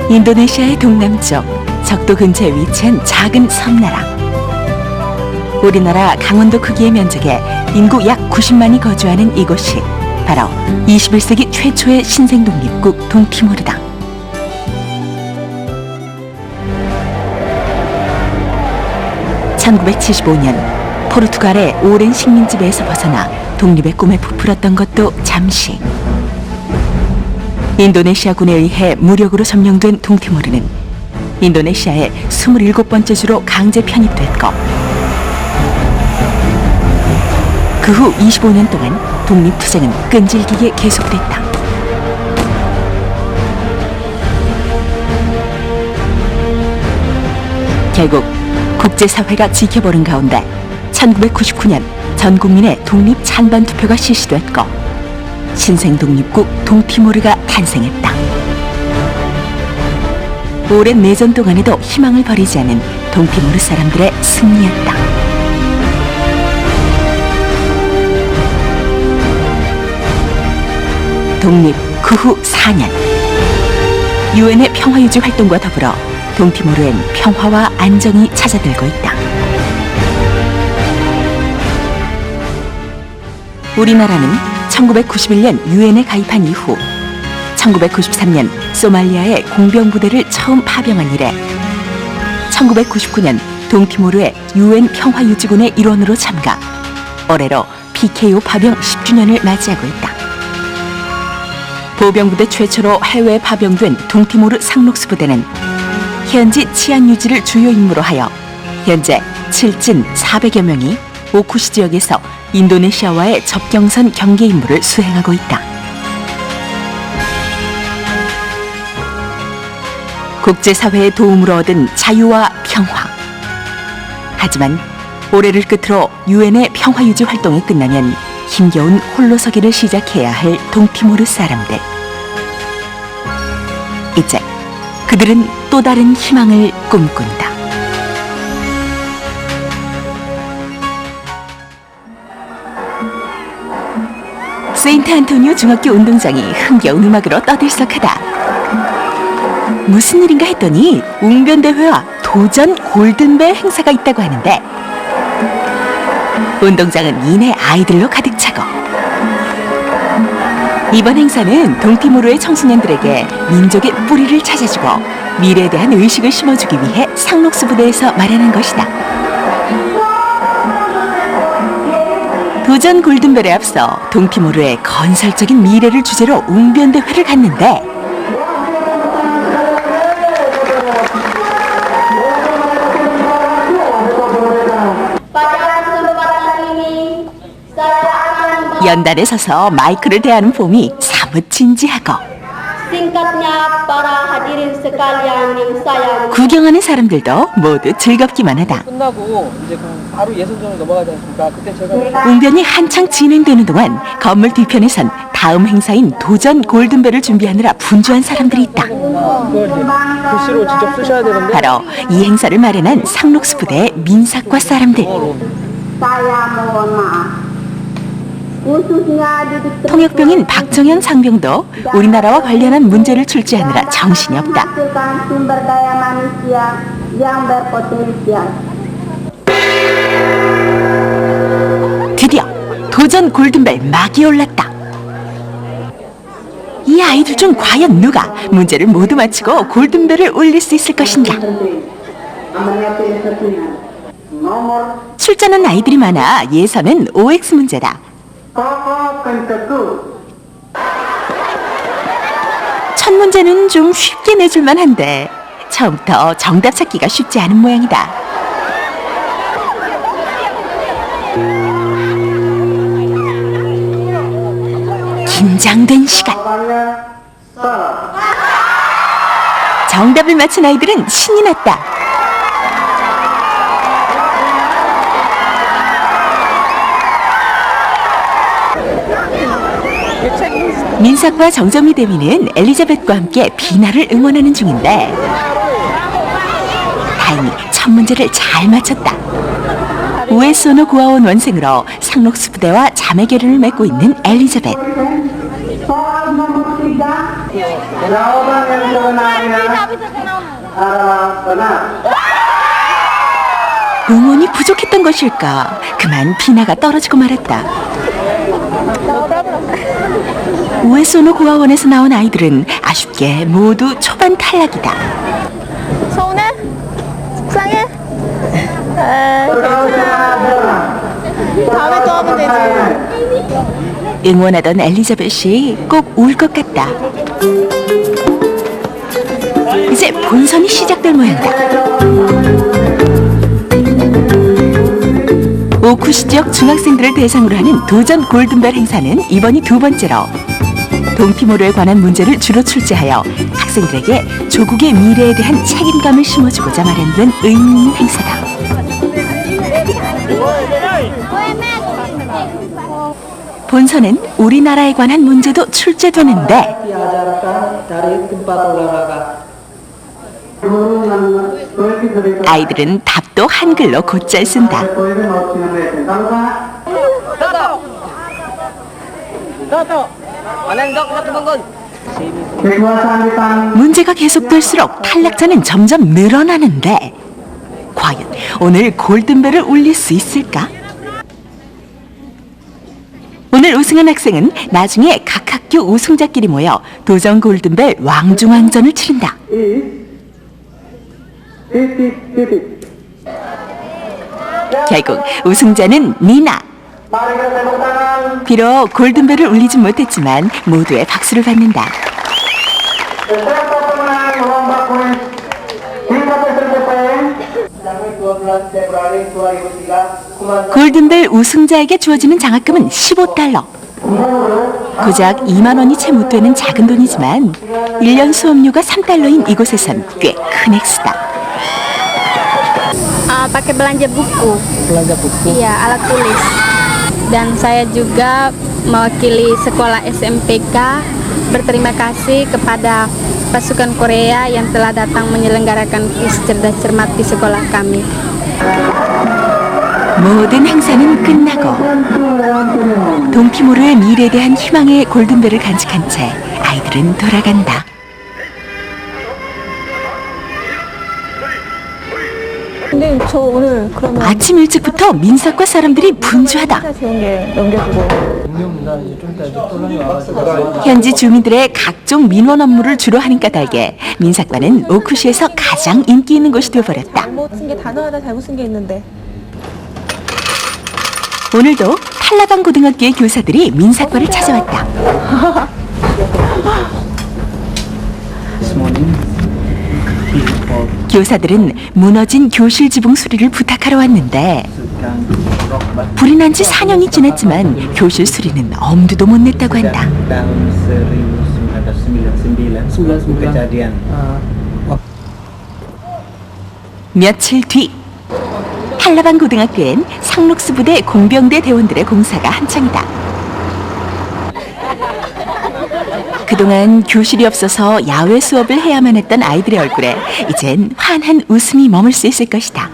인도네시아의 동남쪽 적도 근처에 위치한 작은 섬나라. 우리나라 강원도 크기의 면적에 인구 약 90만이 거주하는 이곳이 바로 21세기 최초의 신생 독립국 동티모르다. (1975년) 포르투갈의 오랜 식민지배에서 벗어나 독립의 꿈에 부풀었던 것도 잠시. 인도네시아군에 의해 무력으로 점령된 동티모르는 인도네시아의 27번째 주로 강제 편입됐고, 그 후 25년 동안 독립투쟁은 끈질기게 계속됐다. 결국 국제사회가 지켜보는 가운데 1999년 전 국민의 독립 찬반 투표가 실시됐고 신생 독립국 동티모르가 탄생했다. 오랜 내전 동안에도 희망을 버리지 않은 동티모르 사람들의 승리였다. 독립 그 후 4년, 유엔의 평화유지 활동과 더불어 동티모르엔 평화와 안정이 찾아들고 있다. 우리나라는 1991년 유엔에 가입한 이후 1993년 소말리아에 공병부대를 처음 파병한 이래 1999년 동티모르의 유엔 평화유지군의 일원으로 참가, 올해로 PKO 파병 10주년을 맞이하고 있다. 보병부대 최초로 해외에 파병된 동티모르 상록수 부대는 현지 치안 유지를 주요 임무로 하여 현재 7진 400여 명이 오쿠시 지역에서 인도네시아와의 접경선 경계 임무를 수행하고 있다. 국제사회의 도움으로 얻은 자유와 평화. 하지만 올해를 끝으로 유엔의 평화유지 활동이 끝나면 힘겨운 홀로서기를 시작해야 할 동티모르 사람들. 이제 그들은 또 다른 희망을 꿈꾼다. 세인트 안토니오 중학교 운동장이 흥겨운 음악으로 떠들썩하다. 무슨 일인가 했더니 웅변대회와 도전 골든벨 행사가 있다고 하는데, 운동장은 이내 아이들로 가득 차고, 이번 행사는 동티모르의 청소년들에게 민족의 뿌리를 찾아주고 미래에 대한 의식을 심어주기 위해 상록수 부대에서 마련한 것이다. 도전 골든벨에 앞서 동티모르의 건설적인 미래를 주제로 웅변대회를 갖는데, 연단에 서서 마이크를 대하는 폼이 사뭇 진지하고, 구경하는 사람들도 모두 즐겁기만 하다. 끝나고 이제 바로 예선전으로 넘어가지 않습니까? 그때 제가 웅변이 한창 진행되는 동안 건물 뒤편에선 다음 행사인 도전 골든벨을 준비하느라 분주한 사람들이 있다. 그걸 이제 글씨로 직접 쓰셔야 되는데, 바로 이 행사를 마련한 상록수 부대의 민사과 사람들. 통역병인 박정현 상병도 우리나라와 관련한 문제를 출제하느라 정신이 없다. 드디어 도전 골든벨 막이 올랐다. 이 아이들 중 과연 누가 문제를 모두 맞히고 골든벨을 울릴 수 있을 것인가? 출전한 아이들이 많아 예선은 OX 문제다. 첫 문제는 좀 쉽게 내줄만 한데 처음부터 정답 찾기가 쉽지 않은 모양이다. 긴장된 시간. 정답을 맞힌 아이들은 신이 났다. 민사과 정정미 대위는 엘리자벳과 함께 비나를 응원하는 중인데, 다행히 첫 문제를 잘 맞췄다. 우에소노 구아원 원생으로 상록수 부대와 자매 결연을 맺고 있는 엘리자벳. Jawaban yang sebenarnya adalah benar. 응원이 부족했던 것일까? 그만 비나가 떨어지고 말았다. 우에소노 고아원에서 나온 아이들은 아쉽게 모두 초반 탈락이다. 서운해? 속상해? 다음에 또 하면 되지. 응원하던 엘리자벳이 꼭 울 것 같다. 이제 본선이 시작될 모양이다. 오쿠시 지역 중학생들을 대상으로 하는 도전 골든벨 행사는 이번이 두 번째로 동티모르에 관한 문제를 주로 출제하여 학생들에게 조국의 미래에 대한 책임감을 심어주고자 마련된 의미 있는 행사다. 본선엔 우리나라에 관한 문제도 출제되는데 diajarkan dari tempat olahraga. 아이들은 답도 한글로 곧잘 쓴다. 문제가 계속될수록 탈락자는 점점 늘어나는데 과연 오늘 골든벨을 울릴 수 있을까? 오늘 우승한 학생은 나중에 각 학교 우승자끼리 모여 도전 골든벨 왕중왕전을 치른다. 결국 우승자는 니나. 비록 골든벨을 울리진 못했지만 모두의 박수를 받는다. 골든벨 우승자에게 주어지는 장학금은 15달러. 고작 2만 원이 채 못 되는 작은 돈이지만 1년 수업료가 3달러인 이곳에선 꽤 큰 액수다. Pakai belanja buku. Belanja buku. Iya, alat tulis. Dan saya juga mewakili sekolah SMPK berterima kasih kepada pasukan Korea yang telah datang menyelenggarakan kuis cerdas cermat di sekolah kami. 모든 행사는 끝나고 동티모르의 미래에 대한 희망의 골든벨을 간직한 채 아이들은 돌아간다. 근데 저 오늘 그러면 아침 일찍부터 민사과 사람들이 분주하다. 좋은 게 넘겨주고 공룡문화 이제 좀 이따 이제 또랑이 와가지고. 현지 주민들의 각종 민원 업무를 주로 하는 까닭에 민사과는 오쿠시에서 가장 인기 있는 곳이 되어버렸다. 잘못 쓴 게 단어 하나 잘못 쓴 게 있는데 오늘도 팔라방 고등학교의 교사들이 민사과를 찾아왔다. This morning, 교사들은 무너진 교실 지붕 수리를 부탁하러 왔는데 불이 난 지 4년이 지났지만 교실 수리는 엄두도 못 냈다고 한다. tahun 1999 kejadian. 며칠 뒤 한라방 고등학교엔 상록수 부대 공병대 대원들의 공사가 한창이다. 그동안 교실이 없어서 야외 수업을 해야만 했던 아이들의 얼굴에 이젠 환한 웃음이 머물 수 있을 것이다.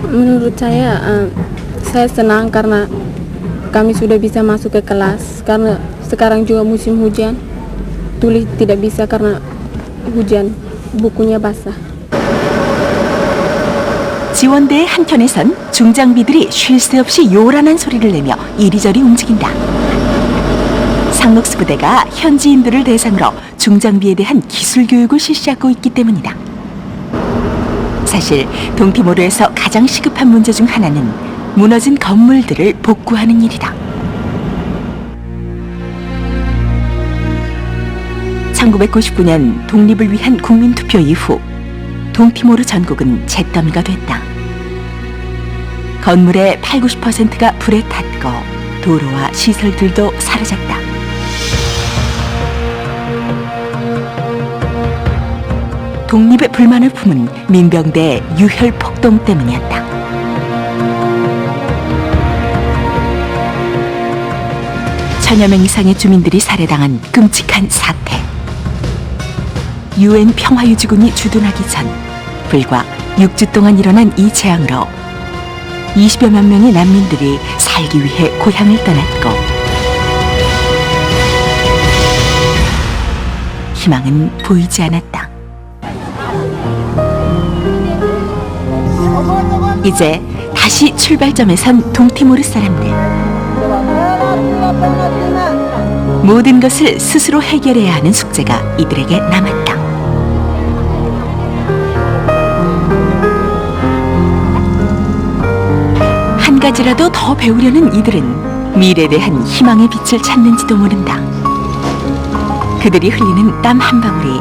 Menurut saya senang karena kami sudah bisa masuk ke kelas karena sekarang juga musim hujan. Tulis tidak bisa karena hujan, bukunya basah. 지원대의 한켠에선 중장비들이 쉴 새 없이 요란한 소리를 내며 이리저리 움직인다. 상록수 부대가 현지인들을 대상으로 중장비에 대한 기술 교육을 실시하고 있기 때문이다. 사실 동티모르에서 가장 시급한 문제 중 하나는 무너진 건물들을 복구하는 일이다. 1999년 독립을 위한 국민투표 이후 동티모르 전국은 잿더미가 됐다. 건물의 80~90%가 불에 탔고 도로와 시설들도 사라졌다. 독립의 불만을 품은 민병대의 유혈 폭동 때문이었다. 천여 명 이상의 주민들이 살해당한 끔찍한 사태. UN 평화유지군이 주둔하기 전 불과 6주 동안 일어난 이 재앙으로 20여만 명의 난민들이 살기 위해 고향을 떠났고 희망은 보이지 않았다. 이제 다시 출발점에 선 동티모르 사람들. 모든 것을 스스로 해결해야 하는 숙제가 이들에게 남았다. 한 가지라도 더 배우려는 이들은 미래에 대한 희망의 빛을 찾는지도 모른다. 그들이 흘리는 땀 한 방울이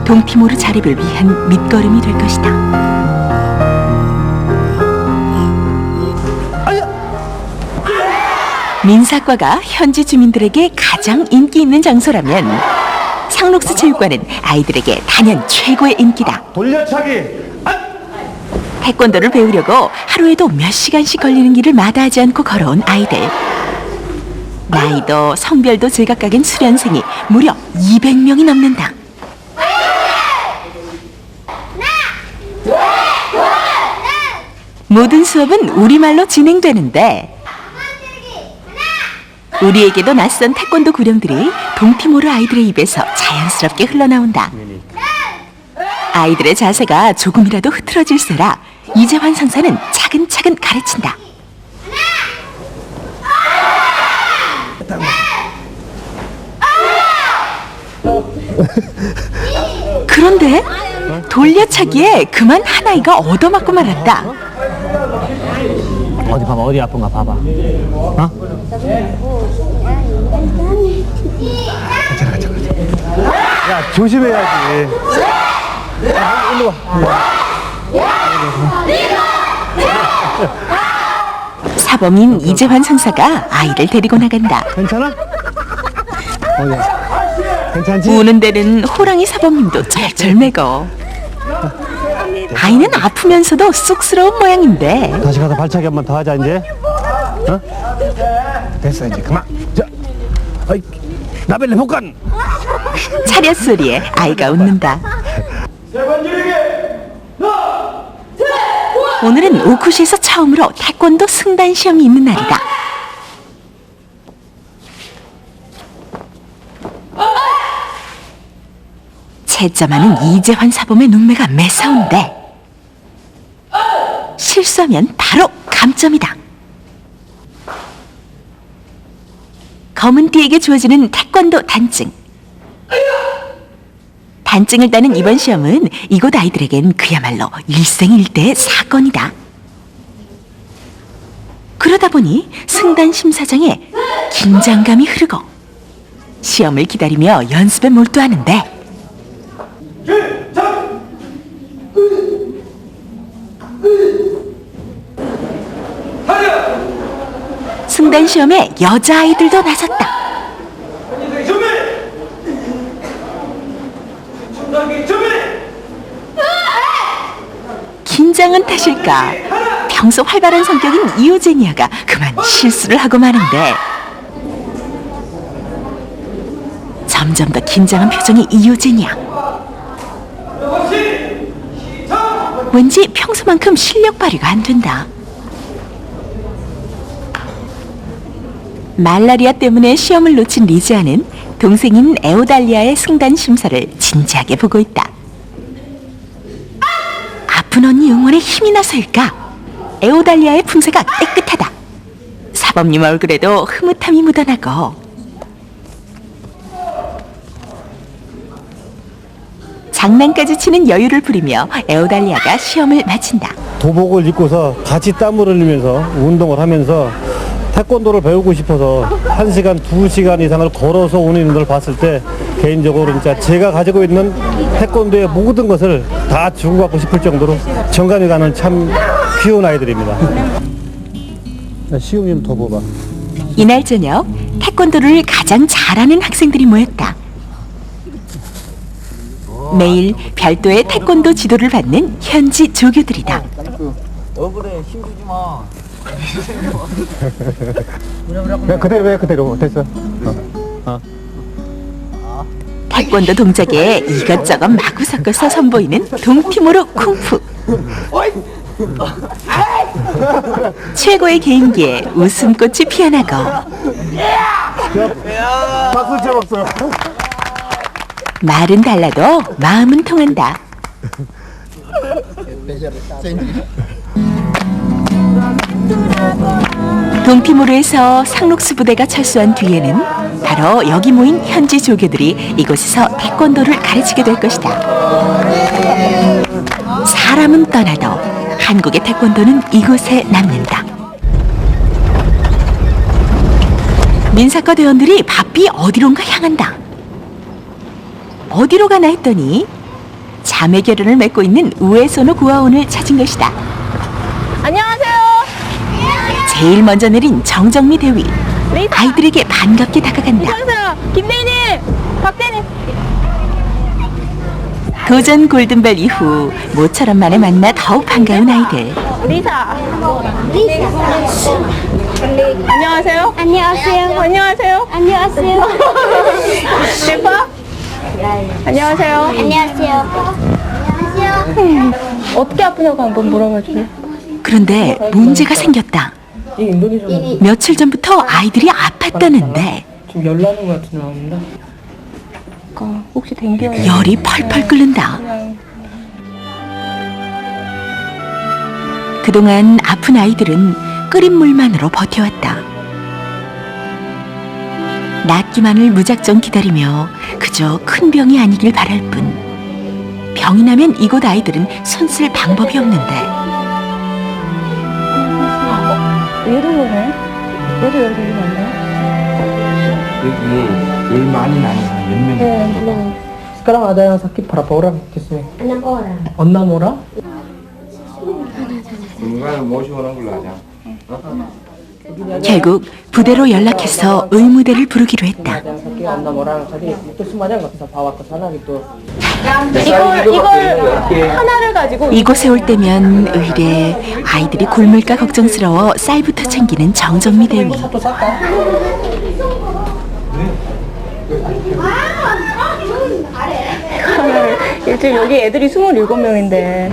동티모르 자립을 위한 밑거름이 될 것이다. 민사과가 현지 주민들에게 가장 인기 있는 장소라면 상록수 체육관은 아이들에게 단연 최고의 인기다. 돌려차기. 태권도를 배우려고 하루에도 몇 시간씩 걸리는 길을 마다하지 않고 걸어온 아이들. 나이도 성별도 제각각인 수련생이 무려 200명이 넘는다. 모든 수업은 우리말로 진행되는데 우리에게도 낯선 태권도 구령들이 동티모르 아이들의 입에서 자연스럽게 흘러나온다. 아이들의 자세가 조금이라도 흐트러질세라 이재환 상사는 차근차근 가르친다. 그런데 돌려차기에 그만 한 아이가 얻어맞고 말았다. 어디 봐봐, 어디 아픈가 봐봐. 어? 가자. 야, 조심해야지. 일로 와. 사범인 이재환 상사가 아이를 데리고 나간다. 괜찮아? 어디야? 괜찮지? 우는 데는 호랑이 사범님도 쩔쩔매고 아이는 아프면서도 쑥스러운 모양인데 다시 가서 발차기 한 번 더 하자 이제. 어? 됐어 이제 그만. 자, 어이, 나벨레 복관. 차렷 소리에 아이가 웃는다. 오늘은 오쿠시에서 처음으로 태권도 승단 시험이 있는 날이다. 채점하는 이재환 사범의 눈매가 매서운데 실수하면 바로 감점이다. 검은 띠에게 주어지는 태권도 단증. 단증을 따는 이번 시험은 이곳 아이들에겐 그야말로 일생일대의 사건이다. 그러다 보니 승단 심사장에 긴장감이 흐르고 시험을 기다리며 연습에 몰두하는데 승단 시험에 여자아이들도 나섰다. 긴장은 탓일까? 평소 활발한 성격인 이오제니아가 그만 실수를 하고 마는데 점점 더 긴장한 표정의 이오제니아. 왠지 평소만큼 실력 발휘가 안 된다. 말라리아 때문에 시험을 놓친 리지아는 동생인 에오달리아의 승단 심사를 진지하게 보고 있다. 아픈 언니 응원에 힘이 나서일까? 에오달리아의 품새가 깨끗하다. 사범님 얼굴에도 흐뭇함이 묻어나고 장난까지 치는 여유를 부리며 에오달리아가 시험을 마친다. 도복을 입고서 같이 땀을 흘리면서 운동을 하면서 태권도를 배우고 싶어서 1시간, 2시간 이상을 걸어서 오는 걸 봤을 때 개인적으로 진짜 제가 가지고 있는 태권도의 모든 것을 다 주고 받고 싶을 정도로 정감이 가는 참 귀여운 아이들입니다. 시험 좀 더 봐봐. 이날 저녁 태권도를 가장 잘하는 학생들이 모였다. 매일 별도의 태권도 지도를 받는 현지 조교들이다. 얼굴에 힘 주지 마. 그대로 됐어. 태권도 동작에 이것저것 마구 섞어서 선보이는 동티모르 쿵푸. 최고의 개인기에 웃음꽃이 피어나고 박수 쳐 박수. 말은 달라도 마음은 통한다. 동티모르에서 상록수 부대가 철수한 뒤에는 바로 여기 모인 현지 조교들이 이곳에서 태권도를 가르치게 될 것이다. 사람은 떠나도 한국의 태권도는 이곳에 남는다. 민사과 대원들이 바삐 어디론가 향한다. 어디로 가나 했더니 자매 결연을 맺고 있는 우에소노 구아온을 찾은 것이다. 안녕하세요. 제일 먼저 내린 정정미 대위. 아이들에게 반갑게 다가간다. 안녕하세요. 김대희님, 박대님. 도전 골든벨 이후 모처럼 만에 만나 더욱 반가운 아이들. 리사. 안녕하세요. 안녕하세요. 안녕하세요. 안녕하세요. 대파. 안녕하세요. 안녕하세요. 어떻게 아프냐고 한번 물어봐 줄래요? 그런데 문제가 생겼다. 이 인도네시아 며칠 전부터 아이들이 아팠다는데 지금 열 나는 것 같은 나옵니다. 혹시 댕겨? 열이 펄펄 끓는다. 그동안 아픈 아이들은 끓인 물만으로 버텨왔다. 낫기만을 무작정 기다리며 그저 큰 병이 아니길 바랄 뿐. 병이 나면 이곳 아이들은 손쓸 방법이 없는데 얘도 그러네. 얘도 여기 되게 많네요. 여기에 열 많이 나는 사람 몇 명이 네, 물론. Sekarang ada yang sakit berapa orang di sini? 6 orang. 6 orang? 누가 모시고 오는 걸로 하자. 결국 부대로 연락해서 의무대를 부르기로 했다. Ada yang sakit 6 orang. Jadi itu semuanya nggak bisa bawa ke sana gitu. 이걸 하나를 가지고 이곳에 올 때면 의례 아이들이 굶을까 걱정스러워 쌀부터 챙기는 정정미 대위. Satu saka. 지금 여기 애들이 27명인데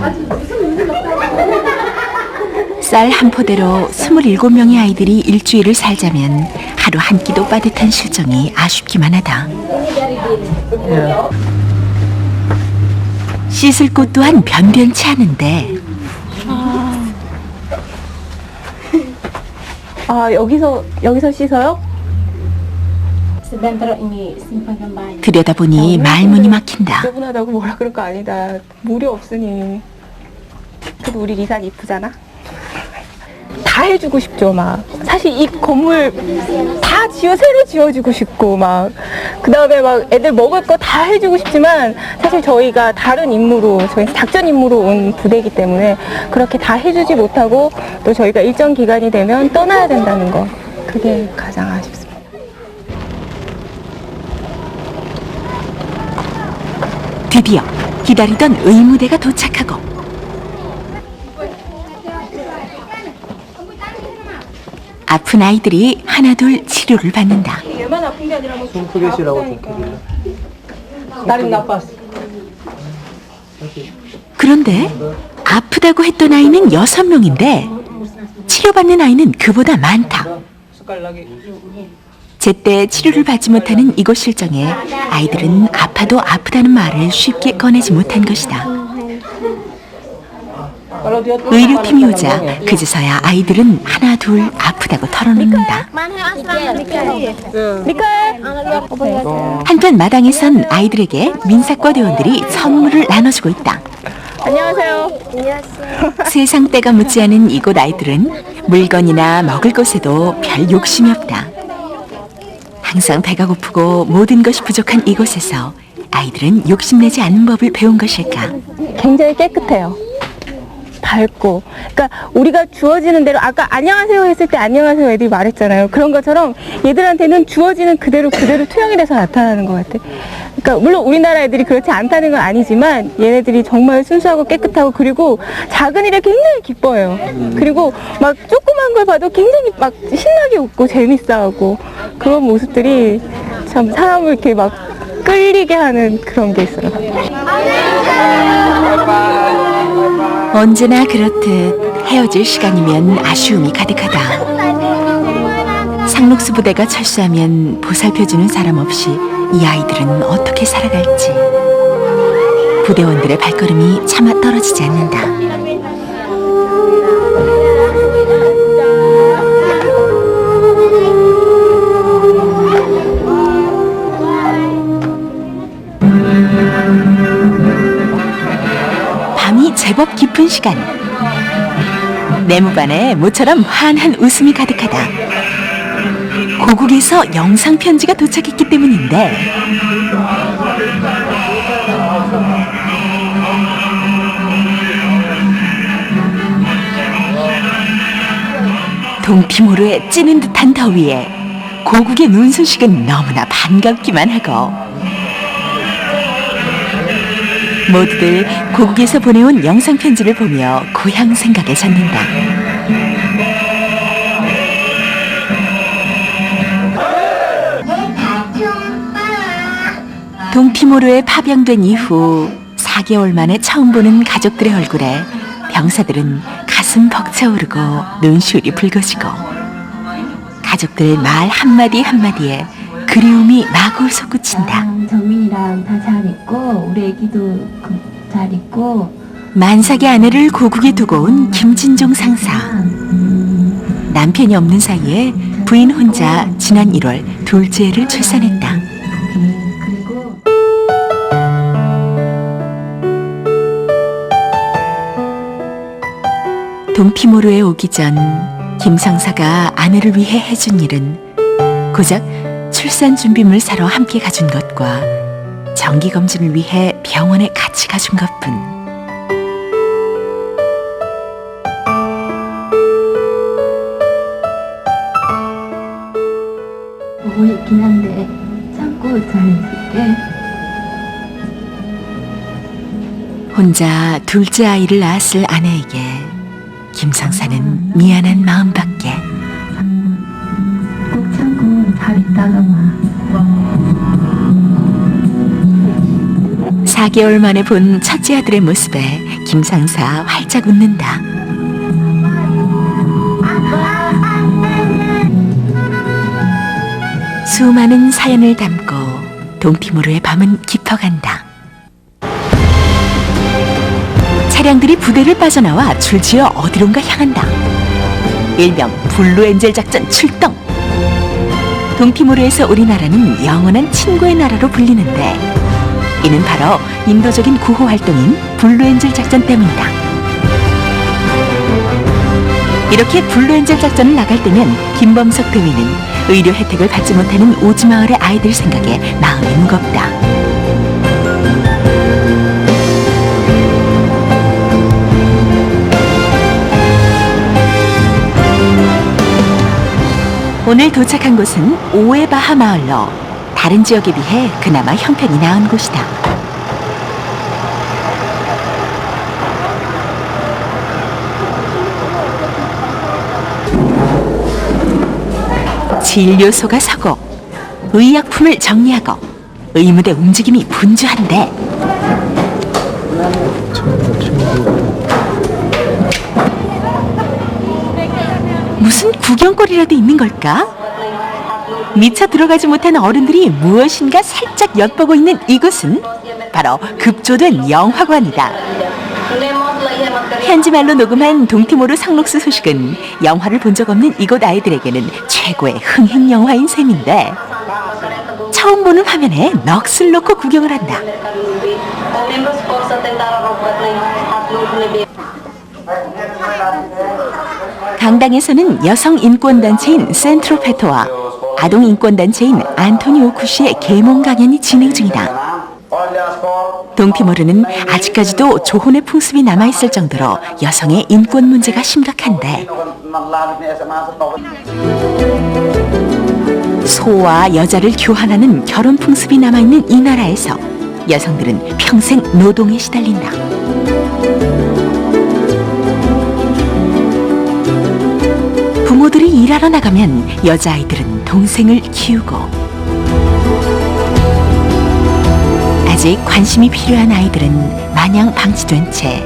쌀 한 포대로 27명의 아이들이 일주일을 살자면 하루 한 끼도 빠듯한 실정이 아쉽기만 하다. 씻을 곳 또한 변변치 않은데 아 여기서 씻어요? Sedang ini simpan kembali. 들여다보니 말문이 막힌다. 지저분하다고 뭐라 그럴 거 아니다. 물이 없으니. 그래도 우리 리산 이쁘잖아. 다 해주고 싶죠 막. 사실 이 건물 다 새로 지어주고 싶고 막. 그 다음에 막 애들 먹을 거 다 해주고 싶지만 사실 저희가 다른 임무로 저희 작전 임무로 온 부대이기 때문에 그렇게 다 해주지 못하고 또 저희가 일정 기간이 되면 떠나야 된다는 거. 그게 가장 아쉽습니다. 드디어 기다리던 의무대가 도착하고 아픈 아이들이 하나둘 치료를 받는다. 얘만 아픈 게 아니라 뭐 숨프get이라고 다리 나빴어. 그런데 아프다고 했던 아이는 6명인데 치료받는 아이는 그보다 많다. 숟가락이 제때 치료를 받지 못하는 이곳 실정에 아이들은 아파도 아프다는 말을 쉽게 꺼내지 못한 것이다. kalau dia tuh 의료팀이 오자 그제서야 아이들은 하나 둘 아프다고 털어놓는다. 미카엘! 한편 마당에선 아이들에게 민사과 대원들이 선물을 나눠주고 있다. 안녕하세요. 세상 때가 묻지 않은 이곳 아이들은 물건이나 먹을 것에도 별 욕심이 없다. 항상 배가 고프고 모든 것이 부족한 이곳에서 아이들은 욕심내지 않는 법을 배운 것일까? 굉장히 깨끗해요. 밝고. 그러니까 우리가 주어지는 대로 아까 안녕하세요 했을 때 안녕하세요 애들이 말했잖아요. 그런 것처럼 얘들한테는 주어지는 그대로 투영이 돼서 나타나는 것 같아. 그러니까 물론 우리나라 애들이 그렇지 않다는 건 아니지만 얘네들이 정말 순수하고 깨끗하고 그리고 작은 일에 굉장히 기뻐해요. 그리고 막 조그만 걸 봐도 굉장히 막 신나게 웃고 재밌어하고 그런 모습들이 참 사람을 이렇게 막 끌리게 하는 그런 게 있어요. 언제나 그렇듯 헤어질 시간이면 아쉬움이 가득하다. 상록수 부대가 철수하면 보살펴주는 사람 없이 이 아이들은 어떻게 살아갈지. 부대원들의 발걸음이 차마 떨어지지 않는다. 밤이 제법 깊은 시간. 내무반에 모처럼 환한 웃음이 가득하다. 고국에서 영상 편지가 도착했기 때문인데 동티모르의 찌는 듯한 더위에 고국의 눈 소식은 너무나 반갑기만 하고 모두들 고국에서 보내온 영상 편지를 보며 고향 생각에 젖는다. 동티모르에 파병된 이후 4개월 만에 처음 보는 가족들의 얼굴에 병사들은 가슴 벅차오르고 눈시울이 붉어지고 가족들 말 한마디 한마디에 그리움이 마구 솟구친다. 정민이랑 다 잘 있고 우리 애기도 잘 있고 만삭의 아내를 고국에 두고 온 김진종 상사. 남편이 없는 사이에 부인 혼자 지난 1월 둘째 애를 출산했다. 그리고 동티모르에 오기 전 김 상사가 아내를 위해 해준 일은 고작 출산 준비물 사러 함께 가준 것과 정기검진을 위해 병원에 같이 가준 것뿐. 보고 있긴 한데 참고 잘 있을게. 혼자 둘째 아이를 낳았을 아내에게 김 상사는 미안한 마음밖에. 꼭 참고 잘 있다가 와. 4개월 만에 본 첫째 아들의 모습에 김 상사 활짝 웃는다. 수많은 사연을 담고 동티모르의 밤은 깊어간다. 차량들이 부대를 빠져나와 줄지어 어디론가 향한다. 일명 블루엔젤 작전 출동. 동티모르에서 우리나라는 영원한 친구의 나라로 불리는데 이는 바로 인도적인 구호 활동인 블루엔젤 작전 때문이다. 이렇게 블루엔젤 작전을 나갈 때면 김범석 대위는 의료 혜택을 받지 못하는 오지마을의 아이들 생각에 마음이 무겁다. 오늘 도착한 곳은 오에바하 마을로 다른 지역에 비해 그나마 형편이 나은 곳이다. 진료소가 서고 의약품을 정리하고 의무대 움직임이 분주한데 무슨 구경거리라도 있는 걸까? 미처 들어가지 못한 어른들이 무엇인가 살짝 엿보고 있는 이곳은 바로 급조된 영화관이다. 현지 말로 녹음한 동티모르 상록수 소식은 영화를 본 적 없는 이곳 아이들에게는 최고의 흥행 영화인 셈인데 처음 보는 화면에 넋을 놓고 구경을 한다. 강당에서는 여성 인권단체인 센트로페토와 아동 인권단체인 안토니 오쿠시의 계몽 강연이 진행 중이다. 동티모르는 아직까지도 조혼의 풍습이 남아있을 정도로 여성의 인권 문제가 심각한데 소와 여자를 교환하는 결혼 풍습이 남아있는 이 나라에서 여성들은 평생 노동에 시달린다. 부모들이 일하러 나가면 여자아이들은 동생을 키우고 아직 관심이 필요한 아이들은 마냥 방치된 채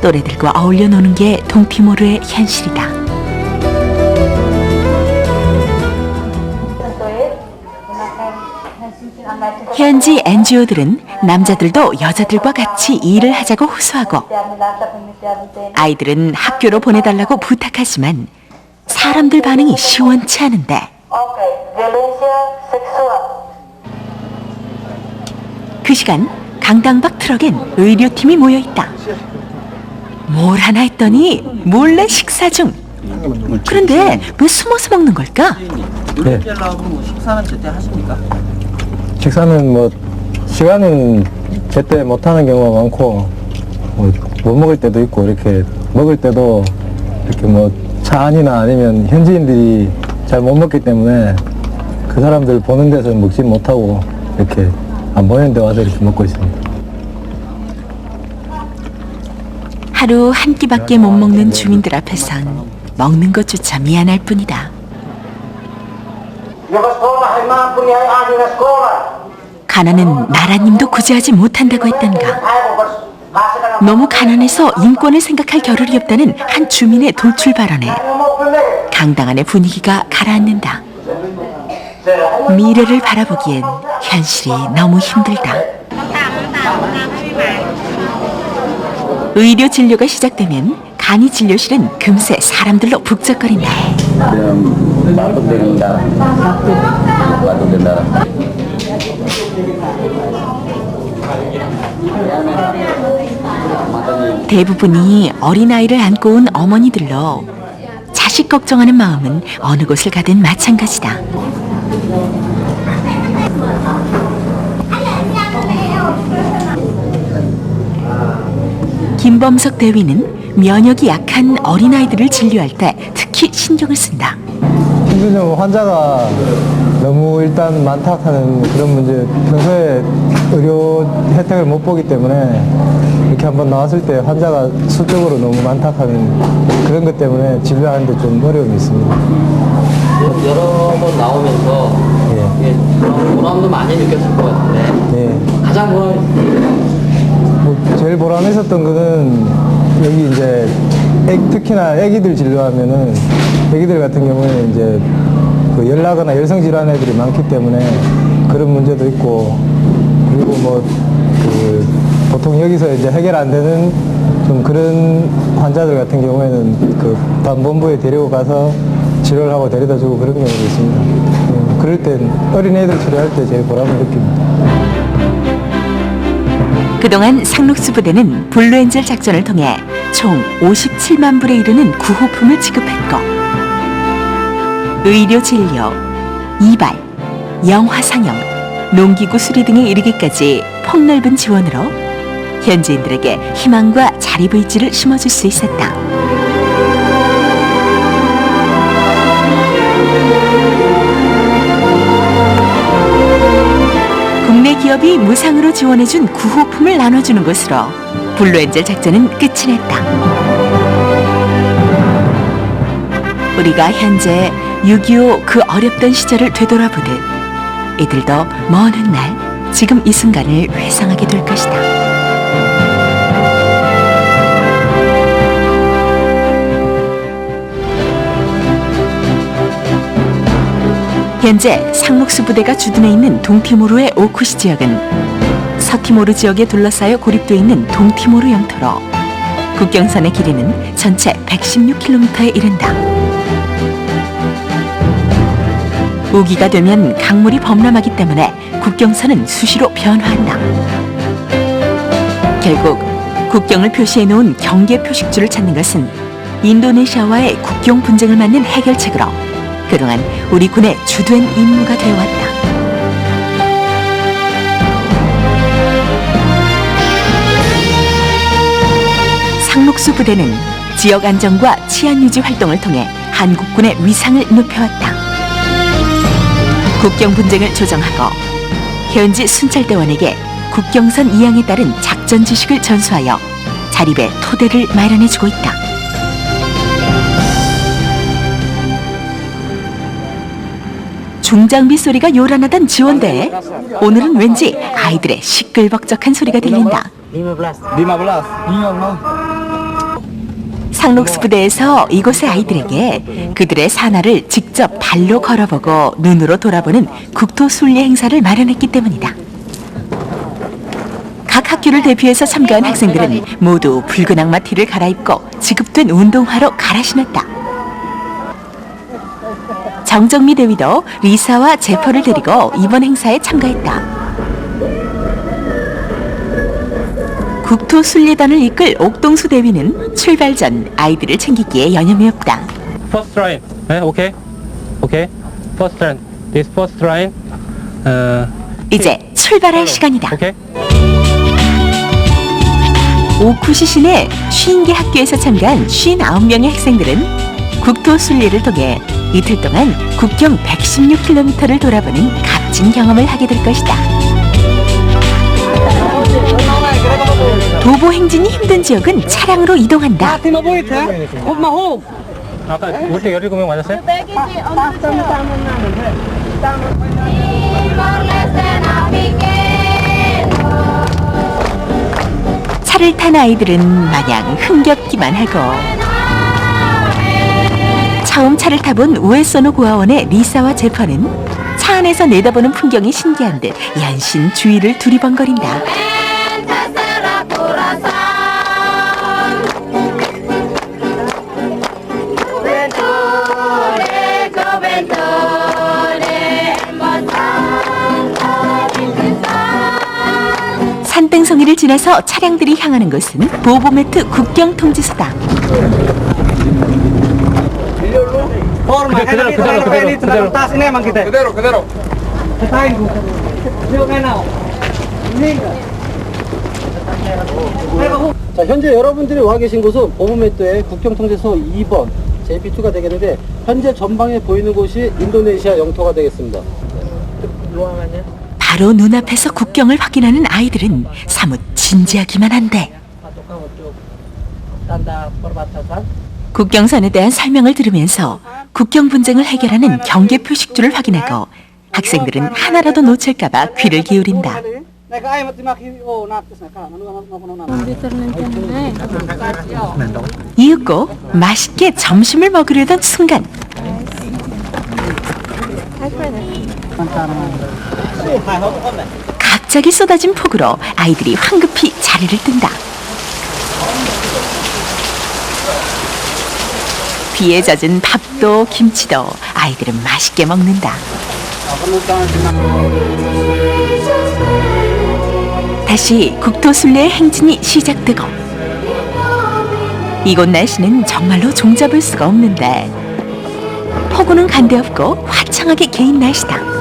또래들과 어울려 노는 게 동티모르의 현실이다. 현지 NGO들은 남자들도 여자들과 같이 일을 하자고 호소하고 아이들은 학교로 보내달라고 부탁하지만 사람들 반응이 시원치 않은데 그 시간 강당 밖 트럭엔 의료팀이 모여있다. 뭘 하나 했더니 몰래 식사 중. 그런데 왜 숨어서 먹는 걸까? 요리 하려고 뭐 식사는 제때 하십니까? 식사는 뭐 시간은 제때 못하는 경우가 많고 뭐 못 먹을 때도 있고 이렇게 먹을 때도 이렇게 뭐 차 안이나 아니면 현지인들이 잘 못 먹기 때문에 그 사람들 보는 데서 먹지 못하고 이렇게 안 보이는 데 와서 이렇게 먹고 있습니다. 하루 한 끼밖에 못 먹는 주민들 앞에선 먹는 것조차 미안할 뿐이다. 가난은 나라님도 구제하지 못한다고 했던가. 너무 가난해서 인권을 생각할 겨를이 없다는 한 주민의 돌출 발언에 강당 안의 분위기가 가라앉는다. 미래를 바라보기엔 현실이 너무 힘들다. 의료 진료가 시작되면 간이 진료실은 금세 사람들로 북적거린다. 대부분이 어린아이를 안고 온 어머니들로 자식 걱정하는 마음은 어느 곳을 가든 마찬가지다. 김범석 대위는 면역이 약한 어린아이들을 진료할 때 특히 신경을 쓴다. 힘들면 환자가 너무 일단 많다 하는 그런 문제, 평소에 의료 혜택을 못 보기 때문에 이렇게 한번 나왔을 때 환자가 수적으로 너무 많다 하는 그런 것 때문에 진료하는데 좀 어려움이 있습니다. 여러 번 나오면서 예. 보람도 많이 느꼈을 것 같은데 예. 가장 뭐 제일 보람있었던 거는 여기 이제 특히나 애기들 진료하면은 애기들 같은 경우에는 이제 그 열나거나 열성 질환 애들이 많기 때문에 그런 문제도 있고 그리고 뭐 그 보통 여기서 이제 해결 안 되는 좀 그런 환자들 같은 경우에는 그 담본부에 데리고 가서 치료를 하고 데려다 주고 그런 경우도 있습니다. 그럴 땐 어린애들 치료할 때 제일 보람을 느낍니다. 그동안 상록수 부대는 블루엔젤 작전을 통해 총 57만 불에 이르는 구호품을 지급했고 의료 진료, 이발, 영화 상영, 농기구 수리 등에 이르기까지 폭넓은 지원으로 현지인들에게 희망과 자립의지를 심어줄 수 있었다. 국내 기업이 무상으로 지원해준 구호품을 나눠주는 것으로 블루엔젤 작전은 끝이 냈다. 우리가 현재 6.25 그 어렵던 시절을 되돌아보듯 이들도 먼 훗날 지금 이 순간을 회상하게 될 것이다. 현재 상록수 부대가 주둔해 있는 동티모르의 오쿠시 지역은 서티모르 지역에 둘러싸여 고립돼 있는 동티모르 영토로 국경선의 길이는 전체 116km에 이른다. 우기가 되면 강물이 범람하기 때문에 국경선은 수시로 변화한다. 결국 국경을 표시해 놓은 경계 표식줄을 찾는 것은 인도네시아와의 국경 분쟁을 맞는 해결책으로 그동안 우리 군의 주된 임무가 되어왔다. 상록수 부대는 지역 안정과 치안 유지 활동을 통해 한국군의 위상을 높여왔다. 국경 분쟁을 조정하고 현지 순찰대원에게 국경선 이양에 따른 작전 지식을 전수하여 자립의 토대를 마련해주고 있다. 중장비 소리가 요란하던 지원대에 오늘은 왠지 아이들의 시끌벅적한 소리가 들린다. 상록수 부대에서 이곳의 아이들에게 그들의 산하를 직접 발로 걸어보고 눈으로 돌아보는 국토순례 행사를 마련했기 때문이다. 각 학교를 대표해서 참가한 학생들은 모두 붉은 악마 티를 갈아입고 지급된 운동화로 갈아 신었다. 정정미 대위도 리사와 제퍼를 데리고 이번 행사에 참가했다. 국토순례단을 이끌 옥동수 대위는 출발 전 아이들을 챙기기에 여념이 없다. First line, 네, 오케이, 오케이. First line, this first line. 이제 출발할 시간이다. 오케이. 오쿠시 시내 50개 학교에서 참가한 59명의 학생들은 국토순례를 통해 이틀 동안 국경 116km를 돌아보는 값진 경험을 하게 될 것이다. 도보 행진이 힘든 지역은 차량으로 이동한다. 아까 올 때 17명 맞았어요? 차를 탄 아이들은 마냥 흥겹기만 하고 처음 차를 타본 우에소노 고아원의 리사와 제퍼는 차 안에서 내다보는 풍경이 신기한 듯 연신 주위를 두리번거린다. 산등성이를 지나서 차량들이 향하는 곳은 보보메트 국경통지소다. 그대로. 자, 현재 여러분들이 와 계신 곳은 보브메트의 국경통제소 2번 JP2가 되겠는데 현재 전방에 보이는 곳이 인도네시아 영토가 되겠습니다. 바로 눈앞에서 국경을 확인하는 아이들은 사뭇 진지하기만 한데 국경선에 대한 설명을 들으면서 국경 분쟁을 해결하는 경계 표식줄을 확인하고 학생들은 하나라도 놓칠까봐 귀를 기울인다. 이윽고 맛있게 점심을 먹으려던 순간 갑자기 쏟아진 폭우로 아이들이 황급히 자리를 뜬다. 비에 젖은 밥도 김치도 아이들은 맛있게 먹는다. 다시 국토순례의 행진이 시작되고 이곳 날씨는 정말로 종잡을 수가 없는데 폭우는 간데없고 화창하게 개인 날씨다.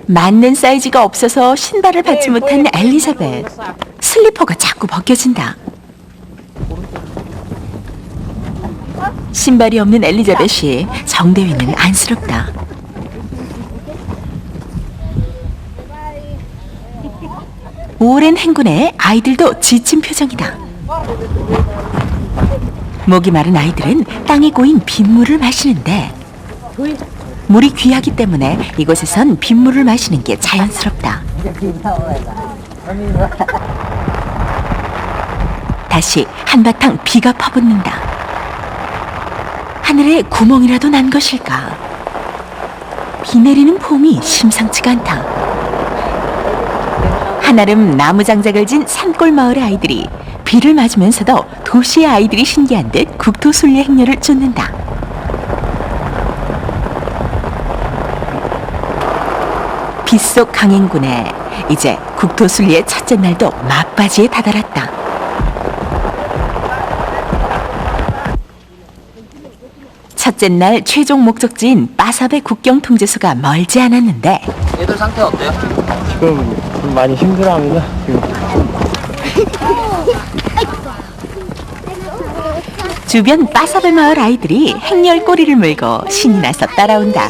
맞는 사이즈가 없어서 신발을 받지 못한 엘리자벳. 슬리퍼가 자꾸 벗겨진다. 신발이 없는 엘리자벳이 정대위는 안쓰럽다. 오랜 행군에 아이들도 지친 표정이다. 목이 마른 아이들은 땅에 고인 빗물을 마시는데 물이 귀하기 때문에 이곳에선 빗물을 마시는 게 자연스럽다. 다시 한바탕 비가 퍼붓는다. 하늘에 구멍이라도 난 것일까? 비 내리는 폼이 심상치가 않다. 한아름 나무 장작을 진 산골 마을의 아이들이 비를 맞으면서도 도시의 아이들이 신기한 듯 국토순례 행렬을 쫓는다. 빗속 강행군에 이제 국토순례의 첫째 날도 막바지에 다다랐다. 첫째 날 최종 목적지인 빠사베 국경통제소가 멀지 않았는데 얘들 상태 어때요? 지금 좀 많이 힘들어합니다. 지금. 주변 빠사베 마을 아이들이 행렬 꼬리를 물고 신이 나서 따라온다.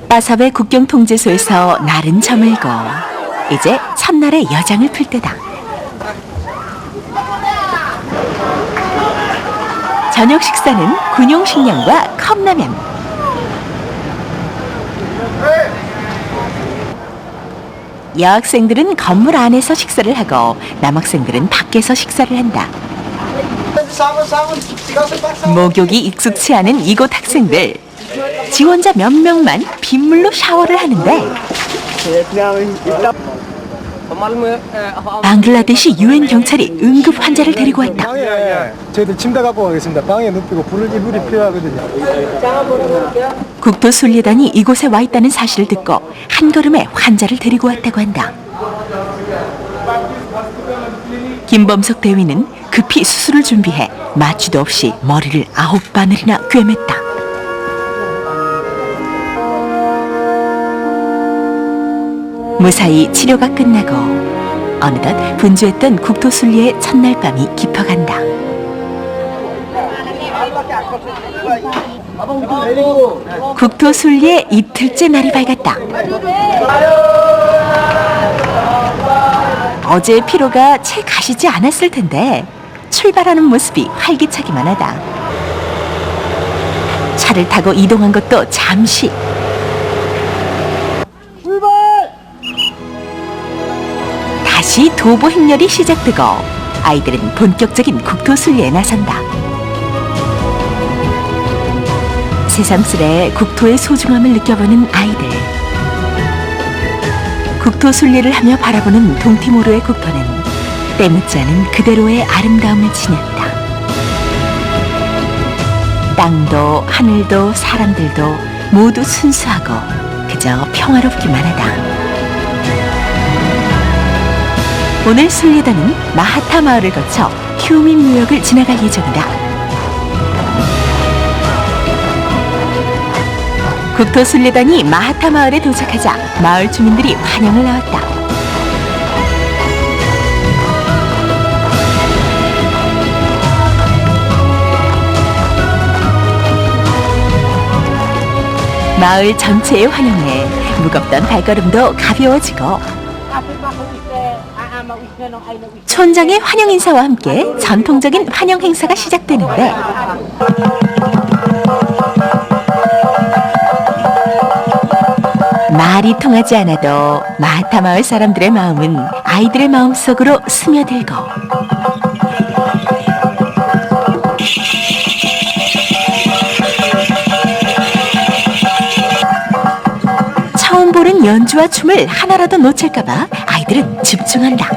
빠사베 국경통제소에서 날은 저물고 이제 첫날의 여장을 풀 때다. 저녁 식사는 군용식량과 컵라면. 여학생들은 건물 안에서 식사를 하고 남학생들은 밖에서 식사를 한다. 목욕이 익숙치 않은 이곳 학생들. 지원자 몇 명만 빗물로 샤워를 하는데 방글라데시 유엔 경찰이 응급 환자를 데리고 왔다. 방에 저희들 침대 갖고 가겠습니다. 방에 눕히고 물이 필요하거든요. 국토순례단이 이곳에 와 있다는 사실을 듣고 한 걸음에 환자를 데리고 왔다고 한다. 김범석 대위는 급히 수술을 준비해 마취도 없이 머리를 9바늘이나 꿰맸다. 무사히 치료가 끝나고 어느덧 분주했던 국토순례의 첫날 밤이 깊어간다. 국토순례 이틀째 날이 밝았다. 어제의 피로가 채 가시지 않았을 텐데 출발하는 모습이 활기차기만 하다. 차를 타고 이동한 것도 잠시. 다시 도보 행렬이 시작되고 아이들은 본격적인 국토순례에 나선다. 새삼스레 국토의 소중함을 느껴보는 아이들. 국토순례를 하며 바라보는 동티모르의 국토는 때묻지 않은 그대로의 아름다움을 지녔다. 땅도 하늘도 사람들도 모두 순수하고 그저 평화롭기만 하다. 오늘 순례단은 마하타 마을을 거쳐 휴민무역을 지나갈 예정이다. 국토순례단이 마하타 마을에 도착하자 마을 주민들이 환영을 나왔다. 마을 전체의 환영에 무겁던 발걸음도 가벼워지고 촌장의 환영 인사와 함께 전통적인 환영 행사가 시작되는데 말이 통하지 않아도 마하타 마을 사람들의 마음은 아이들의 마음속으로 스며들고 처음 보는 연주와 춤을 하나라도 놓칠까봐 아이들은 집중한다.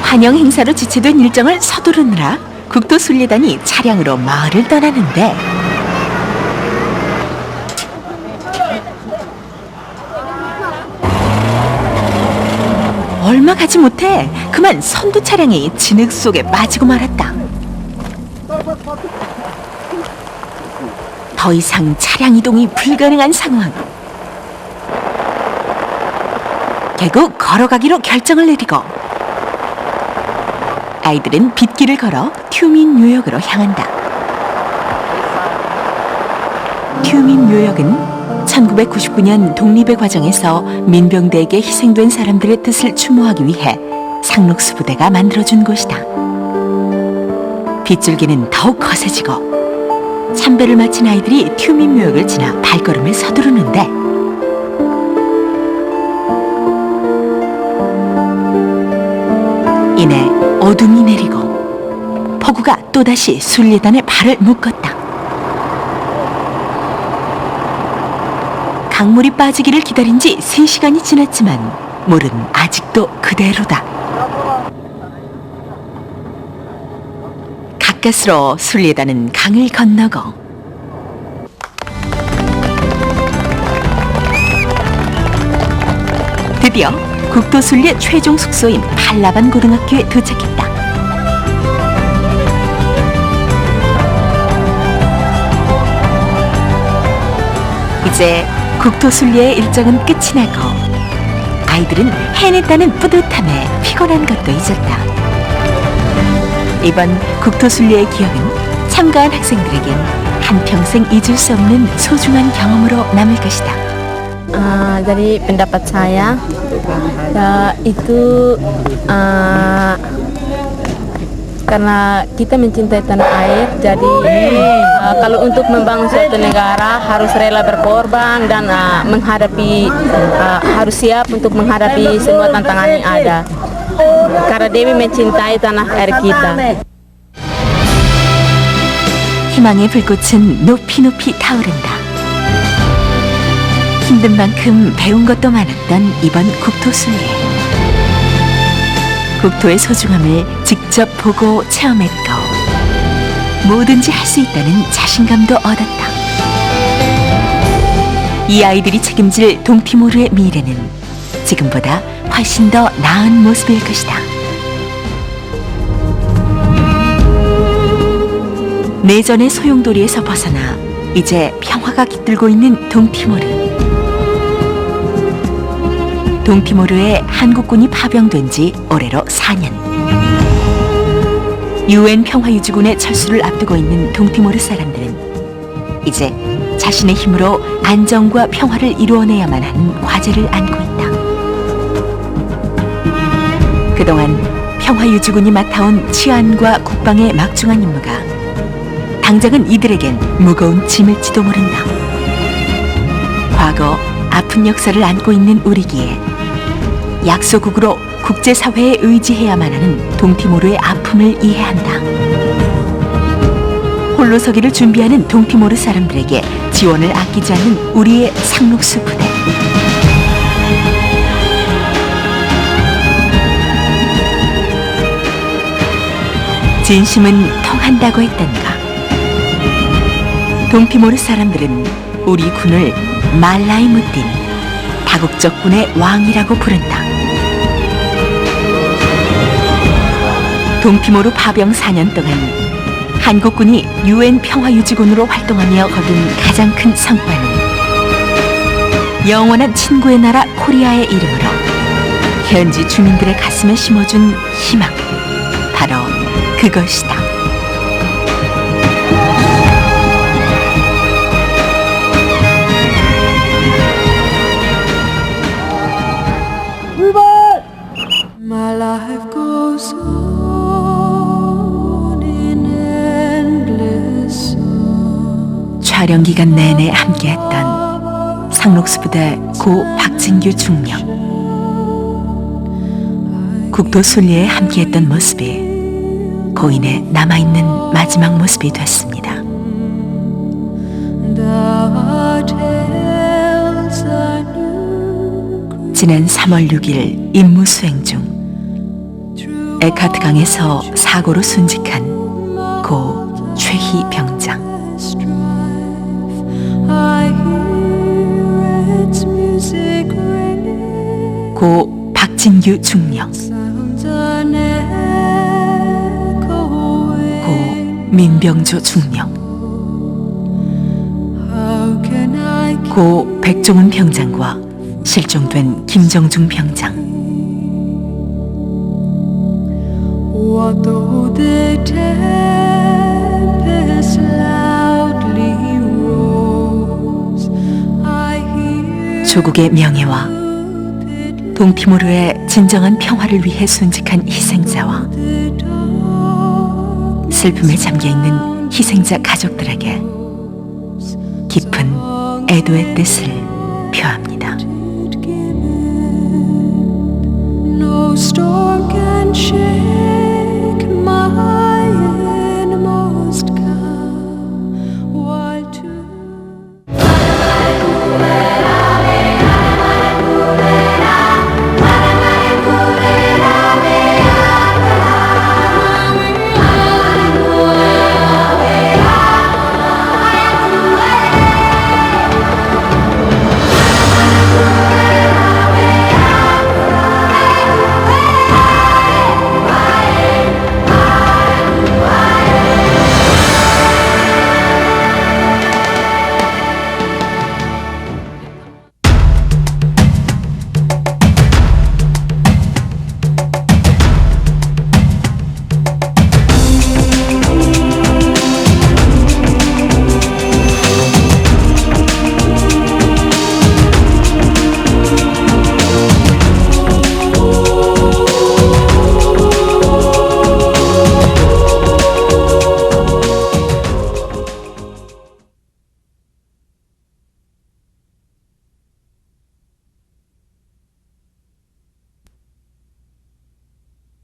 환영 행사로 지체된 일정을 서두르느라 국토순례단이 차량으로 마을을 떠나는데 얼마 가지 못해 그만 선두 차량이 진흙 속에 빠지고 말았다. 더 이상 차량 이동이 불가능한 상황. 결국 걸어가기로 결정을 내리고 아이들은 빗길을 걸어 튜민묘역으로 향한다. 튜민묘역은 1999년 독립의 과정에서 민병대에게 희생된 사람들의 뜻을 추모하기 위해 상록수 부대가 만들어준 곳이다. 빗줄기는 더욱 거세지고 참배를 마친 아이들이 튜민묘역을 지나 발걸음을 서두르는데 이내 어둠이 내리고 폭우가 또다시 순례단의 발을 묶었다. 강물이 빠지기를 기다린 지 3시간이 지났지만 물은 아직도 그대로다. 가까스로 순례단은 강을 건너고 드디어 국토순례 최종 숙소인 팔라반 고등학교에 도착했다. 이제 국토순례의 일정은 끝이 나고 아이들은 해냈다는 뿌듯함에 피곤한 것도 잊었다. 이번 국토순례의 기억은 참가한 학생들에겐 한평생 잊을 수 없는 소중한 경험으로 남을 것이다. Dari pendapat saya, itu karena kita mencintai tanah air, jadi kalau untuk membangun suatu negara harus rela berkorban dan harus siap untuk menghadapi semua tantangan yang ada. Karena Dewi mencintai tanah air kita. 희망의 불꽃은 높이 높이 타오른다. 힘든 만큼 배운 것도 많았던 이번 국토순례. 국토의 소중함을 직접 보고 체험했고 뭐든지 할 수 있다는 자신감도 얻었다. 이 아이들이 책임질 동티모르의 미래는 지금보다 훨씬 더 나은 모습일 것이다. 내전의 소용돌이에서 벗어나 이제 평화가 깃들고 있는 동티모르. 동티모르에 한국군이 파병된 지 올해로 4년. UN 평화유지군의 철수를 앞두고 있는 동티모르 사람들은 이제 자신의 힘으로 안정과 평화를 이루어내야만 하는 과제를 안고 있다. 그동안 평화유지군이 맡아온 치안과 국방의 막중한 임무가 당장은 이들에겐 무거운 짐일지도 모른다. 과거 아픈 역사를 안고 있는 우리기에 약소국으로 국제사회에 의지해야만 하는 동티모르의 아픔을 이해한다. 홀로 서기를 준비하는 동티모르 사람들에게 지원을 아끼지 않는 우리의 상록수 부대. 진심은 통한다고 했던가. 동티모르 사람들은 우리 군을 말라이 무딘, 다국적군의 왕이라고 부른다. 동티모르 파병 4년 동안 한국군이 UN 평화유지군으로 활동하며 거둔 가장 큰 성과는 영원한 친구의 나라 코리아의 이름으로 현지 주민들의 가슴에 심어준 희망, 바로 그것이다. My life goes on in endless song. 촬영 기간 내내 함께했던 상록수 부대 고 박진규 중령. 국토 순례에 함께했던 모습이 고인의 남아있는 마지막 모습이 됐습니다. 지난 3월 6일 임무 수행 중 에카트강에서 사고로 순직한 고 최희 병장. 고 박진규 중령. 고 민병조 중령. 고 백종훈 병장과 실종된 김정중 병장. 조국의 명예와 동티모르의 진정한 평화를 위해 순직한 희생자와 슬픔에 잠겨있는 희생자 가족들에게 깊은 애도의 뜻을 표합니다. No story.